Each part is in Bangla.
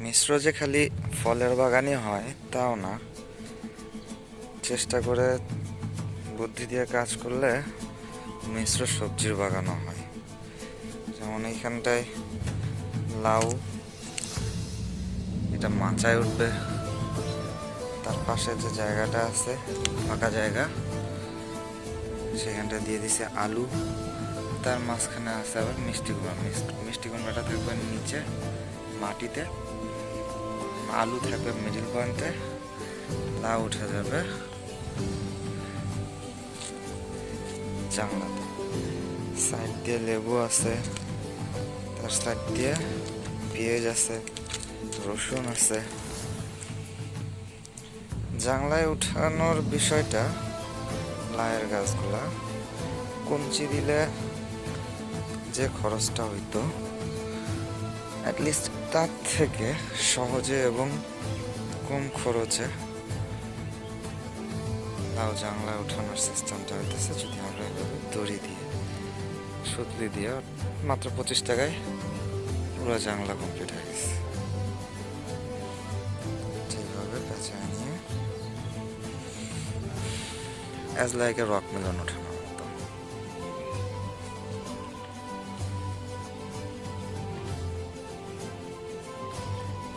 মিশ্র যে খালি ফলের বাগানই হয় তাও না, চেষ্টা করে বুদ্ধি দিয়ে কাজ করলে মিশ্র সবজির বাগানও হয়। যেমন এইখানটায় লাউ, এটা মাচায় উঠবে। তার পাশে যে জায়গাটা আছে ফাঁকা জায়গা, সেখানটা দিয়ে দিছে আলু। তার মাঝখানে আছে আবার মিষ্টি কুমড়া। মিষ্টি কুমড়াটা থাকবে নিচে মাটিতে, আলু থাকবে মিডিল পয়েন্টে, লাউ উঠে যাবে জানলাতে। সাইড দিয়ে লেবু আছে, তার সাইড দিয়ে পেঁয়াজ আছে, রসুন আছে। জানলায় উঠানোর বিষয়টা, লাউয়ের গাছগুলা কঞ্চি দিলে যে খরচটা হইতো, অ্যাটলিস্ট তার থেকে সহজে এবং কম খরচে লাউ জানলায় উঠানোর সিস্টেমটা হইতেছে যদি আমরা এভাবে দড়ি দিয়ে সুতলি দিয়ে মাত্র 25 টাকায় পুরো জানলা কমপ্লিট হয়ে গেছে। ঠিকভাবে পেঁচায় নিয়ে as like a rock melon ওঠানোর মতো।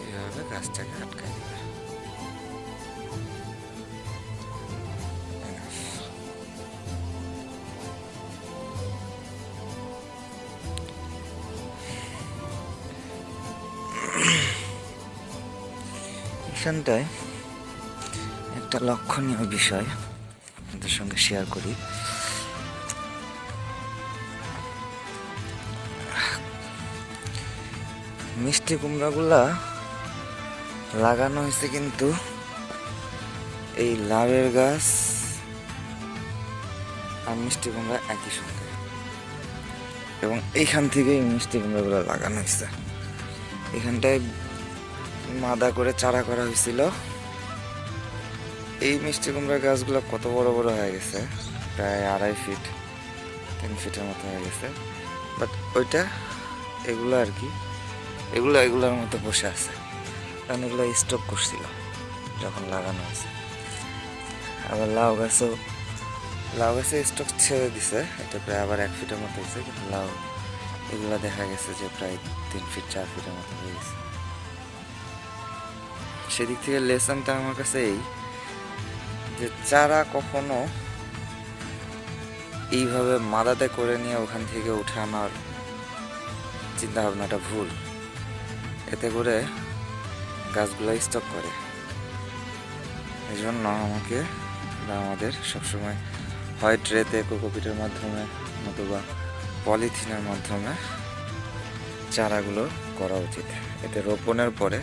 এইভাবে গাছটাকে আটকায় দিবে। এখানটায় একটা লক্ষণীয় বিষয় আপনাদের সঙ্গে শেয়ার করি। মিষ্টি কুমড়াগুলা লাগানো হয়েছে কিন্তু এই লাউয়ের গাছ আর মিষ্টি কুমড়া একই সঙ্গে, এবং এইখান থেকেই মিষ্টি কুমড়াগুলো লাগানো হয়েছে। এখানটায় মাদা করে চারা করা হয়েছিল। এই মিষ্টি কুমড়ার গাছগুলো কত বড় বড় হয়ে গেছে, প্রায় 2.5 ফিট 3 ফিটের মতো হয়ে গেছে। বাট ওইটা এগুলো আর কি এগুলোর মতো বসে আছে, কারণ এগুলো স্টক করছিল যখন লাগানো হয়েছে। আবার লাউ গাছে স্টক ছেড়ে দিছে, এটা প্রায় আবার 1 ফিটের মতো হয়েছে। কিন্তু লাউ এগুলো দেখা গেছে যে প্রায় 3 ফিট 4 ফিটের মতো হয়ে গেছে। সেদিক থেকে লেসনটা আমার কাছে এই যে চারা কখনো এইভাবে মাদাতে করে নিয়ে ওখান থেকে উঠে আনার চিন্তা ভাবনাটা ভুল। এতে করে গাছগুলো স্টক করে। এই জন্য আমাকে বা আমাদের সবসময় হয় ট্রেতে কোকোপিটের মাধ্যমে নতুবা পলিথিনের মাধ্যমে চারাগুলো করা উচিত। এতে রোপণের পরে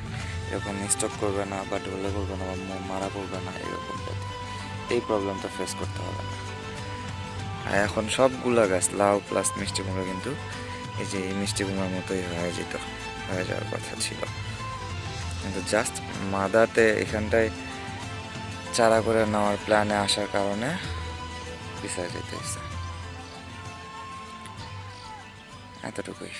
এরকম স্টক করবে না বা ঢলে করবে না বা মারা পড়বে না, এরকম এই প্রবলেমটা ফেস করতে হবে না। আর এখন সবগুলা গাছ লাউ প্লাস মিষ্টি কুমড়া কিন্তু এই যে এই মিষ্টি কুমড়ার মতোই হয়ে যাওয়ার কথা ছিল, কিন্তু জাস্ট মাদাতে এখানটায় চারা করে নেওয়ার প্ল্যানে আসার কারণে পিছিয়ে যেতে হয়েছে। এতটুকুই।